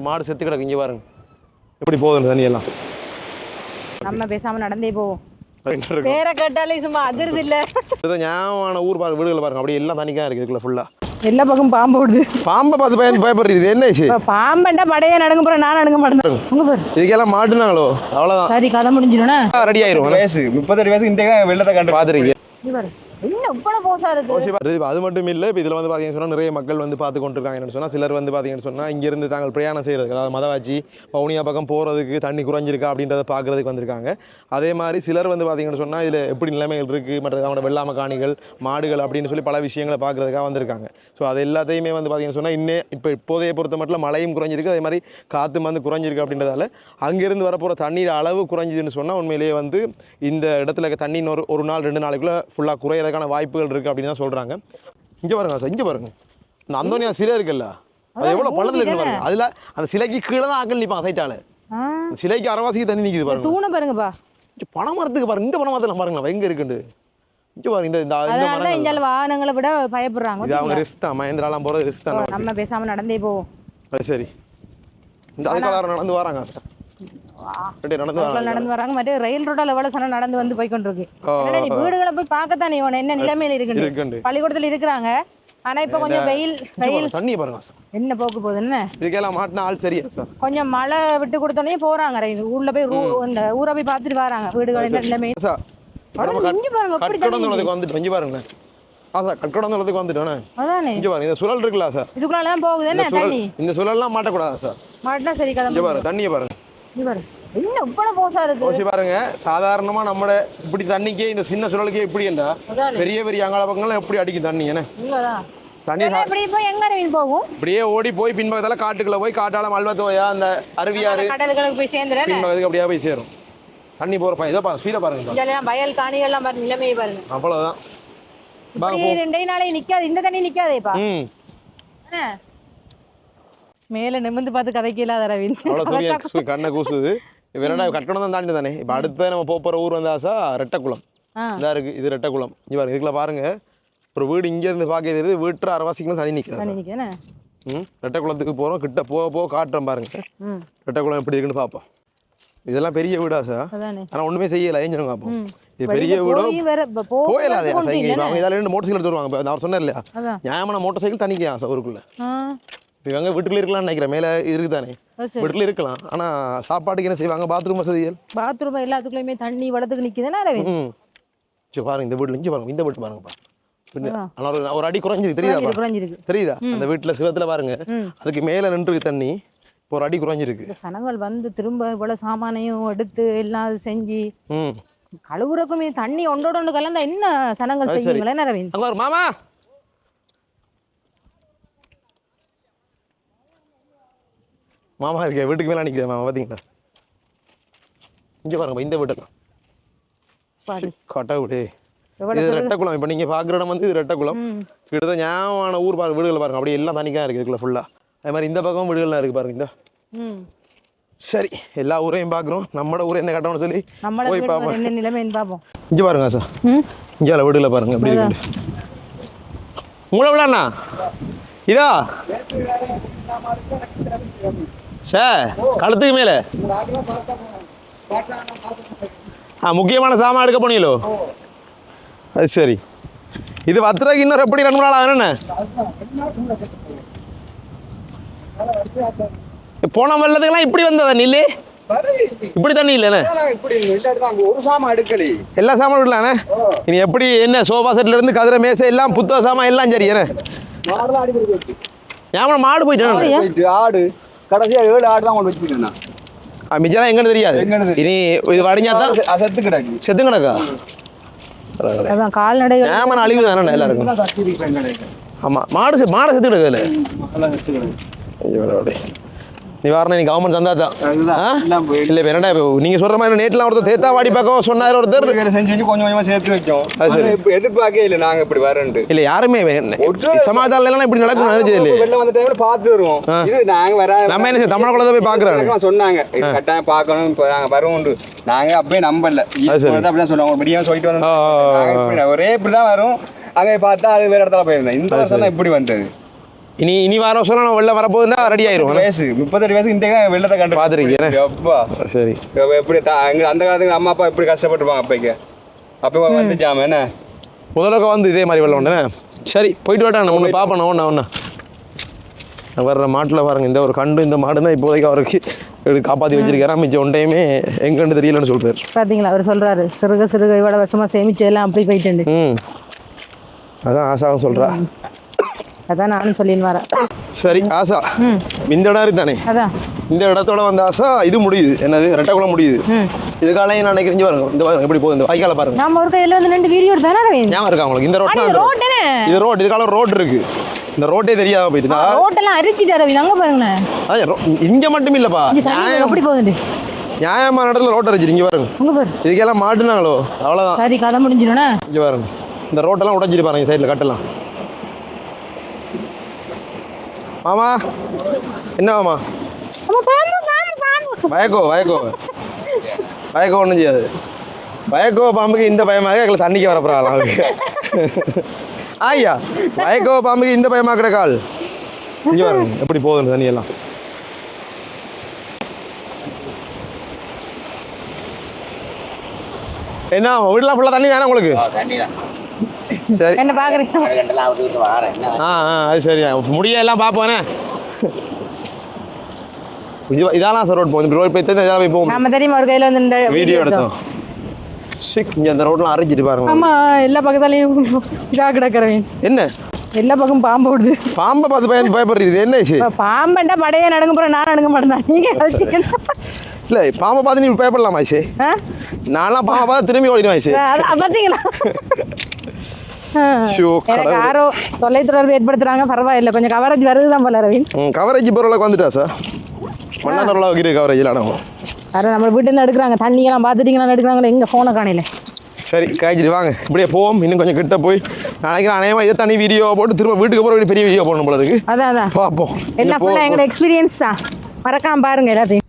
மாடு செத்து கிடக்கு இங்கே பாருங்க எப்படி போகுது தண்ணி எல்லாம். நம்ம பேசாம நடந்தே போவோம். பேரை கேட்டாலே சும்மா அதிர்து இல்ல. ஞாபகமான ஊர் பாருங்க, வீடுகள் பாருங்க அப்படியே எல்லாம் தண்ணிக்கா இருக்கு இதுக்குள்ள ஃபுல்லா. எல்லா பக்கம் பாம்பு ஓடுது. பாம்பை பார்த்து பயப்படுறீங்க என்ன ஆச்சு? பாம்பண்டா படையே நடுங்க போற, நான் நடுங்க மாட்டேன். இதுக்கெல்லாம் மாட்டுனாங்களோ அவ்வளவுதான். சரி கதை முடிஞ்சிடும். ரெடி ஆயிரும். வயசு 38 வயசு இந்த வெள்ளத்தை கண்டு பாத்துருக்கீங்க. அது மட்டும் இல்லை. இப்போ இதில் வந்து பார்த்தீங்கன்னு சொன்னால் நிறைய மக்கள் வந்து பார்த்து கொண்டிருக்காங்கன்னு சொன்னால் சிலர் வந்து பார்த்தீங்கன்னு சொன்னால் இங்கேருந்து தாங்கள் பிரயாணம் செய்கிறதுக்கு, அதாவது மதவாச்சி பவுனியா பக்கம் போகிறதுக்கு தண்ணி குறைஞ்சிருக்கா அப்படின்றத பார்க்குறதுக்கு வந்திருக்காங்க. அதே மாதிரி சிலர் வந்து பார்த்தீங்கன்னு சொன்னால் இதில் எப்படி நிலைமைகள் இருக்குது, மற்ற அவங்களோட வெள்ளாமை காணிகள் மாடுகள் அப்படின்னு சொல்லி பல விஷயங்களை பார்க்குறதுக்காக வந்திருக்காங்க. ஸோ அது எல்லாத்தையுமே வந்து பார்த்தீங்கன்னு சொன்னால் இப்போதைய பொறுத்த மட்டும் மழையும் குறைஞ்சிருக்கு, அதே மாதிரி காற்று வந்து குறைஞ்சிருக்கு. அப்படின்றதால அங்கேருந்து வரப்போகிற தண்ணீர் அளவு குறைஞ்சிதுன்னு சொன்னால் உண்மையிலேயே வந்து இந்த இடத்துல தண்ணி ஒரு நாள் 2 நாளைக்குள்ளே ஃபுல்லாக குறையிறதுக்கான வாய்ப்புகள் இருக்குது அப்படின்னு தான் சொல்கிறாங்க. இங்கே பாருங்க சார், இங்கே பாருங்க இந்த அந்தோனியா சிலை இருக்குல்ல, அது எவ்வளோ பள்ளத்தில் இருக்குன்னு பாருங்க. அதில் அந்த சிலைக்கு கீழே தான் ஆக்கள் நிற்பாங்க சைட்டால. சிலைக்கு அரவாசிக்கு தண்ணி நிற்குது பாருங்க. தூணை பாருங்கப்பா. பனை மரத்துக்கு பாருங்க, இந்த பனை மரத்தில் பாருங்களா எங்கே இருக்குண்டு. இங்கே பாருங்க இந்த மரங்கள் வாகனங்களை விட பயப்படுறாங்க. இது அவங்க ரிஸ்க் தான், மஹேந்திராலாம் போகிறது ரிஸ்க் தான். நம்ம பேசாமல் நடந்தே போவோம். அது சரி. இந்த அதுக்காக நடந்து வராங்க சார், நடந்து வராங்க. மற்ற ரயில் ரோட்டால எவ்வளவு சனம் நடந்து வந்து போய்கொண்டிருக்கு. வீடுகளை போய் பார்க்கத்தானே என்ன நிலைமையில இருக்கு. பள்ளிக்கூடத்துல இருக்கிறாங்க, ஆனா இப்ப கொஞ்சம் வெயில் தண்ணி பாருங்க என்ன போக்கு போகுது. என்ன இதுக்கெல்லாம் மாட்டினா ஆள் சரியா சார். கொஞ்சம் மழை விட்டு கொடுத்தோடனே போறாங்க ஊர்ல போய் இந்த ஊரை போய் பார்த்துட்டு வராங்க வீடுகள் என்ன நிலைமை. இங்க பாருங்க வந்துட்டு இங்க பாருங்களேன். கட்கடந்தளத்துக்கு வந்துட்டோன்னே அதானே இங்க பாருங்க இந்த சுழல் இருக்குல்ல சார், இதுக்குள்ள எல்லாம் போகுது. என்ன தண்ணி இந்த சுழல்லாம் மாட்டக்கூடாதா சார்? மாட்டினா சரி கதை. இங்க பாருங்க தண்ணியை பாருங்க. பாருங்க சாதாரணமா நம்ம இப்படி தண்ணிக்கே இந்த சின்ன சுழலுக்கே இப்படி இல்ல, பெரிய பெரிய அங்காள பக்கங்கள்லாம் எப்படி அடிக்கும் தண்ணி. என்ன தண்ணி போகும் இப்படியே ஓடி போய் பின்பக்கத்தால காட்டுக்குள்ள போய் காட்டால மல்வத்தோயா அந்த அருவியாறு கடலுக்கு போய் சேர்ந்துடும், பின்பக்கத்துக்கு அப்படியே போய் சேரும் தண்ணி போற. இதோ ஸ்பீடா பாருங்க, வயல் காணிகள்லாம் பாருங்க, நிலைமையை பாருங்க. அவ்வளவுதான் நிக்காது, இந்த தண்ணி நிக்காதேப்பா. மேல நிமிர்ந்து பார்த்து கதைக்கல ரவீன் கண்ணை கூசுது. வேணா கட்டணம் தான் தாண்டி தானே. இப்போ அடுத்த நம்ம போகிற ஊர் வந்து ஆசா ரெட்டக்குளம் இதாக இருக்கு. இது ரெட்டக்குளம். இங்கே பாருங்க, இதுக்குள்ள பாருங்க ஒரு வீடு இங்கே இருந்து பார்க்க தெரியுது, வீட்டு அரவாசிக்குலாம் தண்ணி நிற்குது. ரெட்டக்குளத்துக்கு போகிறோம், கிட்ட போக போக காட்டுறோம் பாருங்க ரெட்டக்குளம் எப்படி இருக்குன்னு பார்ப்போம். இதெல்லாம் பெரிய வீடா சார், ஆனால் ஒன்றுமே செய்யலை. ஏஞ்சனுங்க பார்ப்போம். இது பெரிய வீடோ போயிடலாதே சார். இங்கே அவங்க இதில் 2 மோட்டர் சைக்கிள் எடுத்துருவாங்க. அவர் சொன்னார் இல்லையா, நியாயமான மோட்டர் சைக்கிள் தண்ணிக்கா சார் ஊருக்குள்ள. இவங்க வீட்டுல இருக்கலாம்னு நினைக்கிறேன், மேலே இருக்குதானே வீட்டுல இருக்கலாம். ஆனா சாப்பாட்டுக்கு என்ன செய்வாங்க, பாத்ரூம் வசதிகள், பாத்ரூம் எல்லாத்துக்குள்ளயுமே தண்ணி வளத்துக்கு நிக்குதுன்னா பாருங்க. இந்த வீட்டுல இங்கே பாருங்க, இந்த வீட்டு பாருங்கப்பா, ஒரு அடி குறைஞ்சிருக்கு தெரியுதா? தெரியுதா அந்த வீட்டுல சிவத்துல பாருங்க, அதுக்கு மேல நின்று தண்ணி இப்போ ஒரு அடி குறைஞ்சிருக்கு. சனங்கள் வந்து திரும்ப இவ்வளவு சாமானையும் எடுத்து எல்லாம் செஞ்சு கழுவுறக்குமே தண்ணி ஒன்றோட ஒன்று கலந்தா என்ன சனங்கள் செய்யுங்களே. மாமா மாமா இருக்கே வீட்டுக்கு மேலே நிற்கிறேன் மாமா, பார்த்தீங்களா? இங்கே பாருங்க இந்த வீட்டுக்கு கட்ட விடு. இது ரெட்டக்குளம். இப்போ நீங்கள் பார்க்குற இடம் வந்து இது ரெட்டக்குளம். கிட்டத்தட்ட ஞாபகமான ஊர் பாருங்க, வீடுகள் பாருங்க அப்படியே எல்லாம் தனிக்காக இருக்குது இதுக்குள்ள ஃபுல்லாக. அதே மாதிரி இந்த பக்கம் வீடுகள்லாம் இருக்குது பாருங்க. இந்த சரி எல்லா ஊரையும் பார்க்குறோம், நம்மளோட ஊரை என்ன கட்டணும்னு சொல்லி போய் பார்ப்போம். என்ன நிலைமைன்னு பார்ப்போம். இங்கே பாருங்க சார், இங்கே வீடுகளை பாருங்க எப்படி இருக்கு. உங்களை விடாண்ணா இதா சார் கழுத்துக்கு மேலே முக்கியமான சாமான் எடுக்க போனீங்களோ? அது சரி. இது வத்துறதுக்கு இன்னொரு எப்படி 2 நாள் ஆகும்? என்ன போன வெள்ளத்துக்கெல்லாம் இப்படி வந்ததா நில்லு? இப்படி தண்ணி இல்லைண்ணே, எல்லா சாமான் விடலாண்ணே. இனி எப்படி என்ன சோஃபா செட்ல இருந்து கதிரை மேசை எல்லாம் புத்தக சாமான் எல்லாம் சரி. என்ன ஏன் மாடு போயிட்டேன், ஆடு கடைசியா 7 ஆடு தான் கொண்டு வச்சுக்கிட்டேன். மிச்சம் எங்கன்னு தெரியாது. இனி இது வடிஞ்சாதான் செத்து கிடக்கா கால்நடை அழிவு தானே எல்லாருக்கும். ஆமா மாடு செத்து கிடக்குதுல நிவாரணம் நீ கவர்மெண்ட் தந்தா தான் இல்லை. என்னடா நீங்க சொல்ற மாதிரி நேற்றுலாம் ஒருத்தர் தேத்தாவாடி பக்கம் சொன்னார், ஒருத்தர் செஞ்சு கொஞ்சம் கொஞ்சமா சேர்த்து வைக்கும். எதிர்பார்க்கவே இல்லை நாங்க இப்படி வரேன்ட்டு. இல்ல யாருமே சமாதானம் எல்லாம் இப்படி நடக்கும் நினைச்சது இல்லை. வெளில வந்த டைம்ல பார்த்து வருவோம். இது நாங்க வர நம்ம என்ன தமிழ் குழந்தை போய் பாக்குறாங்க சொன்னாங்க, கட்டாயம் பார்க்கணும். இப்போ நாங்க வருவோம். நாங்க அப்பயே நம்பல, அப்படிதான் சொல்லுவாங்க. இப்படியா சொல்லிட்டு வந்தோம், ஒரே இப்படிதான் வரும். அங்கே பார்த்தா அது வேற இடத்துல போயிருந்தேன். இந்த வருஷம் தான் இப்படி வந்தது. இனி வார வருஷம் நான் வெளில வரப்போகுதுன்னா ரெடி ஆயிரும் வயசு 38 வயசு இந்த வெள்ளத்தை கண்டு பார்த்துருக்கீங்க அப்பா சரி எப்படி அந்த காலத்துக்கு அம்மா அப்பா எப்படி கஷ்டப்பட்டுருப்பாங்க அப்பைக்கு அப்போ வந்துச்சாம என்ன முதலக்க வந்து இதே மாதிரி வெள்ளம் ஒன்று சரி போயிட்டு வாட்டா நம்ம ஒன்று பார்ப்போம் ஒன்றா வர்ற மாட்டில் பாருங்க இந்த ஒரு கண்டு இந்த மாடுன்னா இப்போதைக்கு அவருக்கு காப்பாற்றி வச்சிருக்காரு மிச்சம் ஒன்றையுமே எங்கன்னு தெரியலன்னு சொல்றாரு. பார்த்தீங்களா அவர் சொல்றாரு சிறுக சிறுக இவ்வளோ வருஷமா சேமிச்சு எல்லாம் அப்படி போயிட்டு. அதான் ஆசாவும் சொல்றா. அதான் நானும் சொல்லின்னு வரேன். சரி ஆசா இந்த இடம் இருக்குதானே அதான் இந்த இடத்தோட வந்து ஆசா இது முடியுது என்னது ரெட்டக்குளம் முடியுது. இதுக்கால நான் நினைக்கிறேன் பாருங்க இந்த எப்படி போகுது இந்த வாய்க்கால பாருங்க. நம்ம ஒரு கையில வந்து 2 வீடியோ எடுத்தானே ஞாபகம் இருக்கா உங்களுக்கு இந்த ரோட் இது ரோட் இதுக்கால ரோட் இருக்கு இந்த ரோட்டே தெரியாம போயிட்டு ரோட்டெல்லாம் அரிச்சிட்டு ரவி அங்க பாருங்க. இங்க மட்டும் இல்லப்பா எப்படி போகுது நியாயமான இடத்துல ரோட் அரிச்சிட்டு இங்க பாருங்க இதுக்கெல்லாம் மாட்டுனாங்களோ அவ்வளவுதான் சரி கதை முடிஞ்சிடும்னா இங்க பாருங்க இந்த ரோட்டெல்லாம் உடைச்சிட்டு பாருங்க சைட்ல கட்டலாம். மாமா என்ன மாமா பயக்கோ ஒன்றும் செய்யாது பயக்கோ பாம்புக்கு இந்த பயமாக எங்களை தண்ணிக்கு வரப்போறாங்களாம் அவருக்கு ஐயா பயக்கோ பாம்புக்கு இந்த பயமாக கிடக்கால் இங்கே பாருங்க எப்படி போகுது தண்ணியெல்லாம். என்ன வீட்டுலாம் ஃபுல்லாக தண்ணி தானே உங்களுக்கு சரி என்ன பாக்குறீங்க அது சரி முடியெல்லாம் பார்ப்போனே இதெல்லாம் சார் ரோட் போகும் ரோட் போய் இதாக போகும் நம்ம தெரியுமா ஒரு கையில வந்து வீடியோ எடுத்தோம் இங்கே அந்த ரோட்லாம் அரைச்சிட்டு பாருங்க. ஆமா எல்லா பக்கத்தாலையும் இதா கிடக்குறவன் என்ன எல்லா பக்கம் பாம்பு விடுது பாம்பை பார்த்து பயப்படுறீங்க என்ன பாம்பண்டா படையே நடுங்க போற நான் நடுங்க மாட்டேன் நீங்க இல்லை பாம்பை பார்த்து நீ பயப்படலாம் ஆயிடுச்சு நான்லாம் பாம்பை பார்த்து திரும்பி ஓடிடுவேன் ஆயிடுச்சு பார்த்தீங்களா யாரோ தொலைத்தொடர்பு ஏற்படுத்துறாங்க பரவாயில்ல கொஞ்சம் கவரேஜ் வருதுதான் போல ரவீன் கவரேஜ் பொருளை வந்துட்டா சார் மண்ணாண்டோட வைக்கிற கவரேஜ் இல்லாமல் யாரும் நம்ம வீட்டில் எடுக்கிறாங்க தண்ணியெல்லாம் பார்த்துட்டீங்களா எடுக்கிறாங்களே எங்கே ஃபோனை காணையில சரி காய்ச்சிட்டு வாங்க இப்படியே போவோம் இன்னும் கொஞ்சம் கிட்ட போய் நினைக்கிறேன் அநேகமாக இதை தனி வீடியோ போட்டு திரும்ப வீட்டுக்கு போகிற பெரிய வீடியோ போடணும் போல இருக்கு. அதான் பார்ப்போம் எல்லாம் ஃபுல்லாக எங்களோட எக்ஸ்பீரியன்ஸ் தான் மறக்காம பாருங்க எல்லாத்தையும்.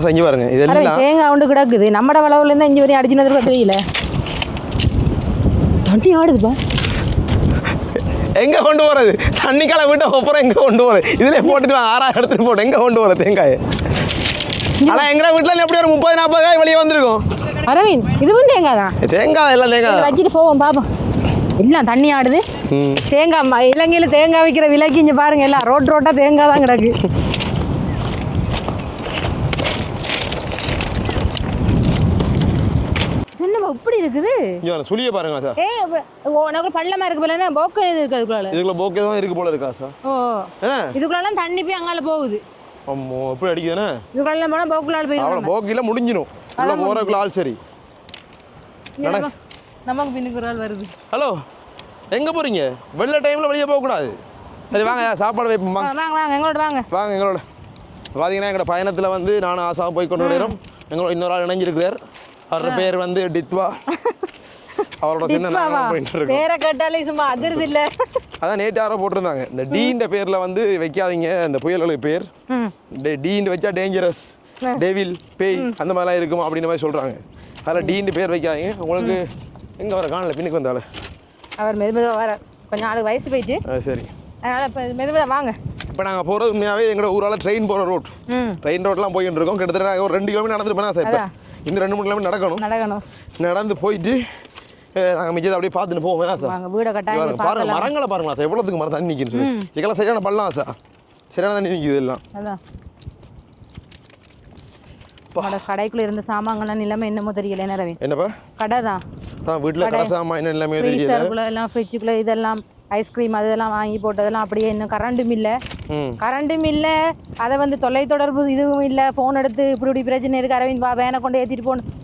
செஞ்சு பாருங்க இதெல்லாம் தேங்காய் உண்டு கிடக்குது நம்மட வளவுலேருந்து இங்கே வரையும் அடிச்சுனது தெரியல தண்ணி ஆடுதுப்பா எங்கே கொண்டு போகிறது தண்ணிக்கால விட்ட அப்புறம் எங்கே கொண்டு போகிறது இதிலே போட்டுட்டு 6 எடுத்துகிட்டு போட்டு எங்கே கொண்டு போகிறது தேங்காய் ஆனால் எங்கள் வீட்டில் எப்படி ஒரு 30-40 காய் வெளியே வந்திருக்கும். அரவிந்த் இதுவும் தேங்காய் தான் தேங்காய் எல்லாம் தேங்காய் வச்சுட்டு போவோம் பாப்போம் எல்லாம் தண்ணி ஆடுது தேங்காய் இலங்கையில் தேங்காய் விற்கிற விலைக்கு இங்கே பாருங்க எல்லாம் ரோட்டாக தேங்காய் தான் கிடக்கு. இப்படி இருக்குது சுழிய பாருங்க சார் உனக்கு பள்ளமா இருக்கு போல போக்கே இருக்கு இதுக்குள்ள போக்கே தான் இருக்கு போல இருக்கா சார். ஓ இதுக்குள்ளலாம் தண்ணி போய் அங்கால போகுது அம்மோ எப்படி அடிக்குதுனா இதுக்குள்ள போனா போக்குலால போய் அவ்வளவு போக்கில முடிஞ்சிரும் உள்ள போறதுக்குள்ள ஆள் சரி நமக்கு பின்னுக்கு ஒரு ஆள் வருது. ஹலோ எங்க போறீங்க வெள்ள டைம்ல வெளிய போக கூடாது சரி வாங்க சாப்பாடு வைப்போம் வாங்க எங்களோட வாங்க எங்களோட பாத்தீங்கன்னா எங்களோட பயணத்துல வந்து நானும் ஆசாவும் போய் கொண்டு வரோம் எங்களோட இன்னொரு ஆள் இணைஞ்சிருக்கிறார் அவர் பேர் வந்து டித்வா அவரோட சேர்ந்து நாங்கள் போயிட்டு இருக்கோம் பேரை கேட்டாலே சும்மா அதிர்து இல்லை அதான் நேற்று யாரோ போட்டிருந்தாங்க இந்த டீன்ற பேரில் வந்து வைக்காதீங்க இந்த புயல்களுக்கு பேர் டீன்னு வச்சா டேஞ்சரஸ் டெவில் பேய் அந்த மாதிரிலாம் இருக்கும் அப்படின்ற மாதிரி சொல்கிறாங்க அதில் டீன்னு பேர் வைக்காதீங்க உங்களுக்கு எங்கே வர காணல பின்னுக்கு வந்தாலும் அவர் மெதுமெதுவாக வர கொஞ்சம் ஆளுக்கு வயசு போயிட்டு சரி அதனால் இப்போ மெதுவாக வாங்க இப்போ நாங்கள் போகிறது உண்மையாகவே எங்களோட ஊரால் ட்ரெயின் போகிற ரோட் ட்ரெயின் ரோட்லாம் போயிட்டு இருக்கோம் கிட்டத்தட்ட ஒரு 2 கிலோமீட்டர் நடந்துட்டு போனால் சார் இப்போ இன்னும் 2-3 கிலோமீட்டர் நடக்கணும் நடந்து போயிட்டு நாங்கள் மிச்சத்தை அப்படியே பார்த்துட்டு போவோம் வேணா சார் வீடை கட்டாயம் பாருங்க மரங்களை பாருங்களா சார் எவ்வளோத்துக்கு மரம் தண்ணி நிற்கின்னு சொல்லி இதெல்லாம் சரியான பள்ளம் சார் சரியான தண்ணி நிற்கிது எல்லாம் கடைக்குள்ள இருந்த சாமான்லாம் நிலைமை என்னமோ தெரியல என்ன ரவி என்னப்பா கடை தான் வீட்டில் கடை சாமான் என்ன நிலைமையோ தெரியல எல்லாம் ஃப்ரிட்ஜுக்குள்ள இதெல்லாம் ஐஸ்கிரீம் அதெல்லாம் வாங்கி போட்டதெல்லாம் அப்படியே இன்னும் கரண்டும் இல்லை அதை வந்து தொலைத்தொடர்பு இதுவும் இல்லை ஃபோன் எடுத்து இப்படி பிரச்சனை இருக்கு அரவிந்த் வா வேனை கொண்டு ஏற்றிட்டு போகணும்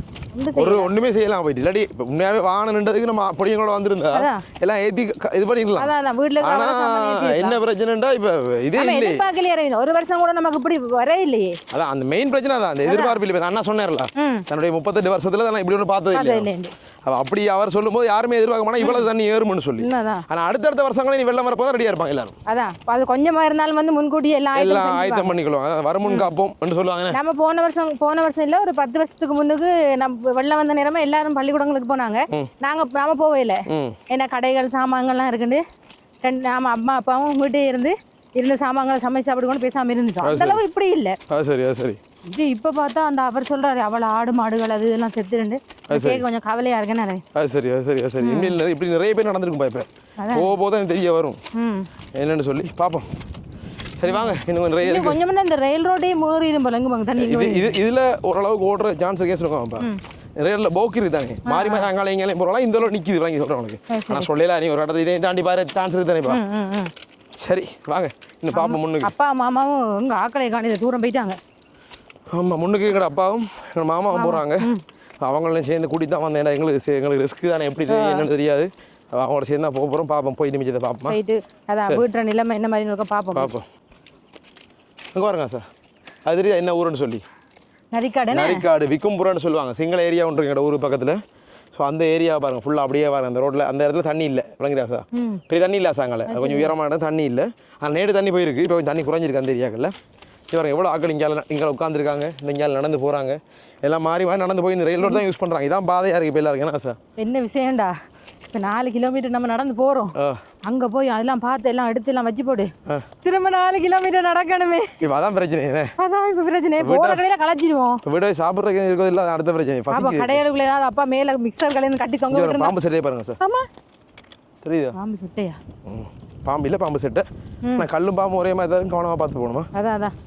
ஒண்ணுமே செய்யலாம் போயிட்டு இல்லாட்டி உண்மையாவே வாகனம்ன்றதுக்கு நம்ம அப்படியே கூட வந்திருந்தா எல்லாம் ஏற்றி இது பண்ணிக்கலாம் வீட்டில் என்ன பிரச்சனைண்டா இப்போ இதே இல்லை ஒரு வருஷம் கூட நமக்கு இப்படி வர இல்லையே அதான் அந்த மெயின் பிரச்சனை தான் அந்த எதிர்பார்ப்பு இல்லை அண்ணா சொன்னார்ல தன்னுடைய 38 வருஷத்துல நான் இப்படி ஒன்று பார்த்தது இல்லை அப்படி அவர் சொல்லும்போது யாருமே எதிர்பார்க்க மாட்டா இவ்வளவு தண்ணி ஏறும்னு சொல்லி ஆனா அடுத்தடுத்த வருஷங்களே நீ வெள்ளம் வரப்போ ரெடியா இருப்பாங்க எல்லாரும் அதான் அது கொஞ்சமா இருந்தாலும் வந்து முன்கூட்டி எல்லாம் ஆயத்தம் பண்ணிக்கலாம் வரமுன் காப்போம் என்று சொல்லுவாங்க நம்ம போன வருஷம் இல்ல ஒரு 10 வருஷத்துக்கு முன்னுக்கு நம்ம வெள்ளம் வந்த நேரமா எல்லாரும் பள்ளிக்கூடங்களுக்கு போனாங்க நாம போவே இல்லை ஏன்னா கடைகள் சாமான்கள்லாம் இருக்குன்னு ஆமாம் அம்மா அப்பாவும் வீட்டே இருந்த சாமான்களை சமைச்சு சாப்பிட்டு கொண்டு பேசாமல் இருந்துட்டோம். அந்த அளவு இப்படி இல்லை. சரி இது இப்போ பார்த்தா அந்த அவர் சொல்றாரு அவ்வளோ ஆடு மாடுகள் அது இதெல்லாம் செத்துருந்து கேட்க கொஞ்சம் கவலையாக இருக்கேன். சரி இப்படி நிறைய பேர் நடந்திருக்கும் இப்போ போதான் தெரிய வரும் என்னன்னு சொல்லி பார்ப்போம். சரி வாங்க இன்னும் நிறைய இருக்கு. கொஞ்சம் இந்த ரயில் ரோட்டே மூறிடும் போல எங்க தண்ணி இதுல ஓரளவுக்கு ஓடுற சான்ஸ் கேஸ் இருக்கும். ரயில்ல போக்கு இருக்குதானே மாறி மாறி அங்கால எங்கேயும் போகலாம். இந்த அளவு நிற்கிது வாங்கி சொல்கிறேன் உனக்கு. நான் சொல்லல நீ ஒரு இடத்துல இதையும் தாண்டி பாரு சான்ஸ் இருக்குதானேப்பா. சரி வாங்க இன்னும் பாப்போம். முன்னுக்கு அப்பா மாமாவும் இங்கே ஆக்களை காணி தூரம் போயிட்டாங்க. ஆமாம் முன்னுக்கு எங்களோட அப்பாவும் எங்கள் மாமாவும் போகிறாங்க. அவங்களும் சேர்ந்து கூட்டி தான் வந்தேன். எங்களுக்கு ரிஸ்க் தானே எப்படி தெரியும் என்னன்னு தெரியாது. அவங்களோட சேர்ந்து தான் போக போகிறோம். பார்ப்போம் போய் நிமிச்சதை பார்ப்போம். போயிட்டு அதான் வீட்டுற நிலைமை என்ன மாதிரி இருக்கும் பார்ப்போம். அங்கே பாருங்க சார் அது தெரியுதா என்ன ஊருன்னு சொல்லி? நரிக்காடு விக்கும்புரம்னு சொல்லுவாங்க. சிங்கள ஏரியா ஒன்று எங்களோட ஊர் பக்கத்தில். ஸோ அந்த ஏரியா பாருங்கள் ஃபுல்லாக அப்படியே பாருங்க. அந்த ரோட்டில் அந்த இடத்துல தண்ணி இல்லை விளங்குதா சார்? பெரிய தண்ணி இல்லை சார். அங்கே கொஞ்சம் உயரமான இடம் தண்ணி இல்லை. ஆனால் நேடு தண்ணி போயிருக்கு. இப்போ கொஞ்சம் தண்ணி குறைஞ்சிருக்கு அந்த ஏரியாக்களில். இவங்க எவ்வளோ ஆக்கள் இங்கே உட்காந்துருக்காங்க. இந்த இங்கே நடந்து போகிறாங்க. எல்லாம் மாறி நடந்து போய் இந்த ரயில் ரோடு தான் யூஸ் பண்ணுறாங்க. இதான் பாதையாக இருக்குது இப்போ எல்லாருக்கும். என்ன சார் என்ன விஷயம்டா? இப்போ 4 கிலோமீட்டர் நம்ம நடந்து போகிறோம். அங்கே போய் அதெல்லாம் பார்த்து எல்லாம் எடுத்து எல்லாம் வச்சு போடு. திரும்ப 4 கிலோமீட்டர் நடக்கணுமே. இப்போ அதான் பிரச்சனை. அதான் இப்போ பிரச்சனை. போகிற கடையில் களைச்சிடுவோம். விட சாப்பிட்றதுக்கு இருக்கிறது இல்லை. அடுத்த பிரச்சனை அப்போ கடைகளுக்குள்ள ஏதாவது அப்பா மேலே மிக்சர் கடையில் கட்டி தொங்க விட்டு பாம்பு செட்டையே பாருங்க சார். ஆமாம் தெரியுதா? பாம்பு செட்டையா? பாம்பு இல்லை பாம்பு செட்டை. நான் கல்லும் பாம்பு ஒரே மாதிரி தான் கவனமாக பார்த்து போகணுமா? அதான்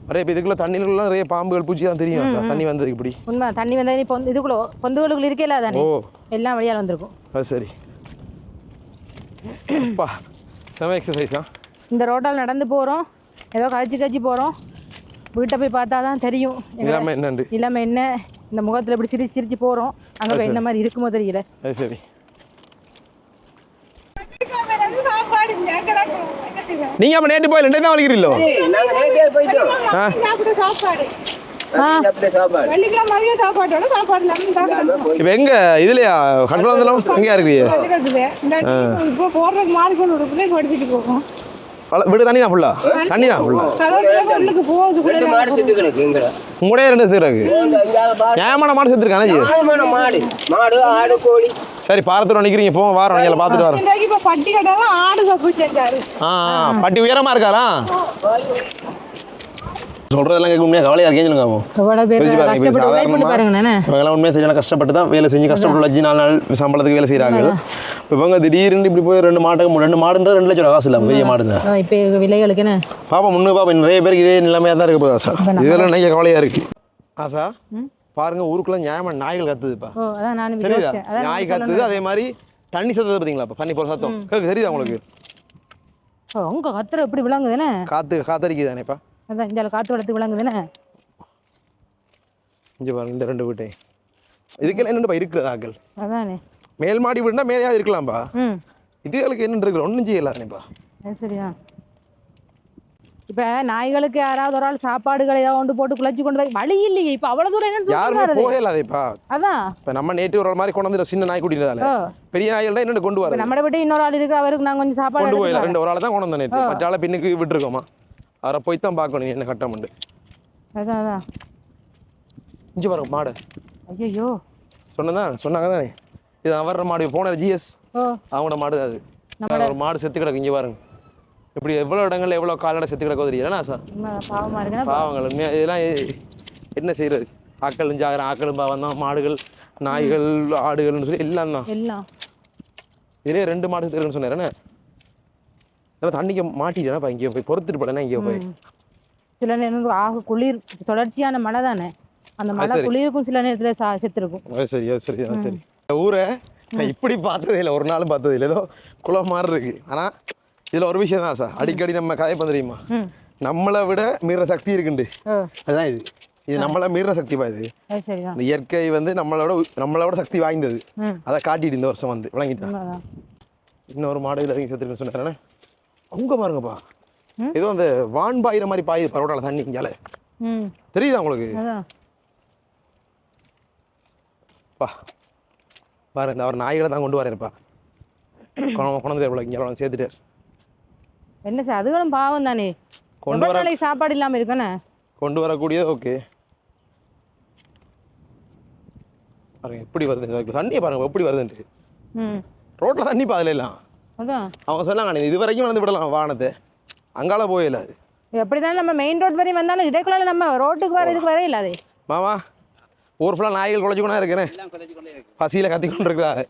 நிறைய இப்போ இதுக்குள்ள தண்ணிக்குள்ள நிறைய பாம்புகள் பூச்சி தான் தெரியும் சார். தண்ணி வந்தது இப்படி உண்மை. தண்ணி வந்தது இப்போ இதுக்குள்ள பொந்துகளுக்குள்ள இருக்கே இல்லை தானே எல்லாம் வழியால் வந்திருக்கும். அது சரி அப்பா செம எக்ஸசைஸ் தான். இந்த ரோட்டால் நடந்து போகிறோம். ஏதோ கழிச்சு போகிறோம். வீட்டை போய் பார்த்தா தான் தெரியும் இல்லாமல் என்னண்டு இல்லாமல் என்ன. இந்த முகத்தில் இப்படி சிரிச்சு போகிறோம். அங்கே போய் என்ன மாதிரி இருக்குமோ தெரியல. அது சரி. நீங்க அப்ப நேற்று போய் 2 தான் வலிக்கிறீங்களோ? இப்ப எங்க இதுலயா கட்டளம் எங்கயா இருக்கு? வீடு தண்ணி தான் ஃபுல்லா? தண்ணி தான் ஃபுல்லா? உங்களே 2 செத்து இருக்கு. ஏமான மாடு செத்து இருக்கானே. சரி பாரத்தோட நிக்கிறீங்க. போ வாரம் நீங்க பார்த்துட்டு வரோம். பட்டி உயரமா இருக்காரா? சொல்றதெல்லாம் கேட்க உண்மையாக கவலையாக இருக்கேன்னு உண்மையாக சரியான கஷ்டப்பட்டு தான் வேலை செஞ்சு கஷ்டப்பட்டு வச்சு 4 நாள் சம்பளத்துக்கு வேலை செய்கிறாங்க. இவங்க திடீர்னு இப்படி போய் 2 மாடுன்ற 2 லட்சம் காசு இல்லை பெரிய மாடுங்க. இப்போ விலைகளுக்கு என்ன பாப்பா முன்னு பாப்பா நிறைய பேருக்கு இதே நிலைமையாக தான் இருக்கு போதா சார். இதெல்லாம் நிறைய கவலையாக இருக்கு. ஆசா பாருங்க ஊருக்குள்ள நியாயமான நாய்கள் கத்துதுப்பா. தெரியுதா? நாய் கத்துது. அதே மாதிரி தண்ணி சத்தது பார்த்தீங்களா? இப்போ தண்ணி போகிற சத்தம் தெரியுதா உங்களுக்கு? உங்க கத்துற எப்படி விளங்குதுன்னு காத்தடிக்குதானேப்பா. அதான் இந்த காற்று வளர்த்து விளங்குதுன்னு. இங்கே பாருங்க இந்த 2 வீட்டை இதுக்கெல்லாம் என்னென்ன இருக்கிறது ஆக்கள்? அதானே மேல் மாடி வீடுனா மேலேயாவது இருக்கலாம்ப்பா. இதுகளுக்கு என்னென்னு இருக்கிற ஒன்றும் செய்யலாதானேப்பா. சரிதான். இப்போ நாய்களுக்கு யாராவது ஒரு ஆள் சாப்பாடுகளை ஏதாவது கொண்டு போட்டு குழச்சி கொண்டு போய் வழி இல்லையே. இப்போ அவ்வளோ தூரம் என்ன யாருமே போகலாதேப்பா. அதான் இப்போ நம்ம நேற்று ஒரு மாதிரி கொண்டு வந்து சின்ன நாய் கூட்டிட்டு பெரிய நாய்கள் என்னென்னு கொண்டு வர நம்ம விட்டு இன்னொரு ஆள் இருக்கிற அவருக்கு நாங்கள் கொஞ்சம் சாப்பாடு கொண்டு போயிடலாம். 2 ஒரு ஆள் தான் கொண்டு வந்தேன் நேற்று. மற்ற ஆளை பின்னுக்கு விட்டுருக்கோமா? அவரை போய் தான் பார்க்கணும் என்ன கட்டம் உண்டு. அதான் அதான் இஞ்சி பாருங்க மாடு. ஐயோ சொன்னாங்க தானே இது அவர மாடு. போன ஜிஎஸ் அவங்களோட மாடு அது. ஒரு மாடு செத்து கிடக்கு. இங்கே பாருங்க இப்படி எவ்வளோ இடங்கள்ல எவ்வளோ கால்நடை செத்து கிடக்கோ தெரியல சார். பாவங்கள் இதெல்லாம் என்ன செய்யறது? ஆக்கள் ஜாகிரம் ஆக்களும் பாவம் தான். மாடுகள் நாய்கள் ஆடுகள்னு சொல்லி எல்லாம் தான். இதே 2 மாடு செத்து இருக்குன்னு சொன்னேன். தண்ணிக்கு மாட்டிட்டேன்னா இங்கே போய் பொறுத்துட்டு போடனா இங்கே போய் சில நேரம் குளிர் தொடர்ச்சியான மழை தானே. அந்த மழை குளிருக்கும் சில நேரத்தில் செத்துருக்கும். சரி சரி சரி. இந்த ஊரை நான் இப்படி பார்த்ததே இல்லை. ஒரு நாளும் பார்த்தது இல்லை. ஏதோ குளம் மாதிரி இருக்கு. ஆனால் இதில் ஒரு விஷயம் தான் சார். அடிக்கடி நம்ம கதைப்ப தெரியுமா? நம்மளை விட மீற சக்தி இருக்குண்டு. அதுதான் இது நம்மளை மீற சக்தி பா. இது இந்த இயற்கை நம்மளோட சக்தி வாய்ந்தது. அதை காட்டிட்டு இந்த வருஷம் வந்து விளங்கிட்டான். இன்னொரு மாடுகள் இறங்கி செத்துருக்குன்னு சொன்னாரே. அவங்க பாருங்கப்பா ஏதோ அந்த வான் பாயிற மாதிரி பாயுது பரோட்டால தண்ணி இங்கால. தெரியுதா உங்களுக்கு? பா பாரு இந்த அவர் நாய்களை தான் கொண்டு வரேன்ப்பா. கொண்டு எவ்வளோ இங்கே சேர்த்துட்டு என்ன சார் அதுகளும் பாவம் தானே. கொண்டு வர சாப்பாடு இல்லாமல் இருக்கண்ணே கொண்டு வரக்கூடியது. ஓகே பாருங்க எப்படி வருது தண்ணியை பாருங்க எப்படி வருதுன்ட்டு. ரோட்டில் தண்ணி பாதில எல்லாம் அதான் அவங்க சொன்னாங்க இது வரைக்கும் வந்து விடலாம் வாகனத்தை அங்கால போயில அது எப்படிதான் நம்ம மெயின் ரோட் வரையும் வந்தாலும் இடைக்குள்ள நம்ம ரோட்டுக்கு வர இதுக்கு வரையில அது மாமா ஊர் ஃபுல்லாக நாய்கள் குலைச்சிக்கொண்டா இருக்குன்னு பசியில் கத்தி கொண்டு இருக்கிறாரு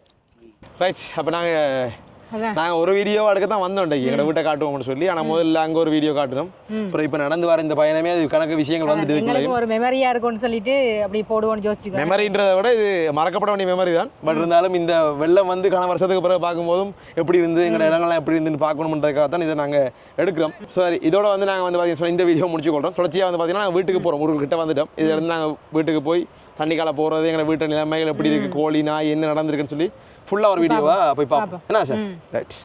ரைட் அப்போ நாங்கள் ஒரு வீடியோ எடுக்க தான் வந்தோம் எங்களோட வீட்டை காட்டுவோம்னு சொல்லி ஆனால் முதல்ல அங்கே ஒரு வீடியோ காட்டுறோம் அப்புறம் இப்போ நடந்து வர இந்த பயணமே அது கணக்கு விஷயங்கள் வந்துட்டு இருக்கு ஒரு மெமரியா இருக்கும்னு சொல்லிட்டு அப்படி போடுவோம்னு யோசிச்சுக்கிறேன் மெமரின்றதை விட இது மறக்கப்பட வேண்டிய மெமரி தான் பட் இருந்தாலும் இந்த வெள்ளம் வந்து கன வருஷத்துக்கு பிறகு பார்க்கும்போதும் எப்படி இருந்து எங்களோட இடங்கள்லாம் எப்படி இருந்துன்னு பார்க்கணுன்றதுக்காக தான் இதை நாங்கள் எடுக்கிறோம் சரி இதோட வந்து நாங்கள் வந்து பார்த்தீங்கன்னா இந்த வீடியோ முடிச்சுக்கொள்கிறோம் தொடர்ச்சியாக வந்து பார்த்தீங்கன்னா நாங்கள் வீட்டுக்கு போகிறோம் ஊருக்கிட்ட வந்துட்டோம் இதில் இருந்து நாங்கள் வீட்டுக்கு போய் தண்ணி கால போகிறது எங்களை வீட்டு நிலைமைகள் எப்படி இருக்குது கோழி நாய் என்ன நடந்திருக்குன்னு சொல்லி ஃபுல்லாக ஒரு வீடியோவாக போய் பார்ப்போம் என்ன சார் ரைட்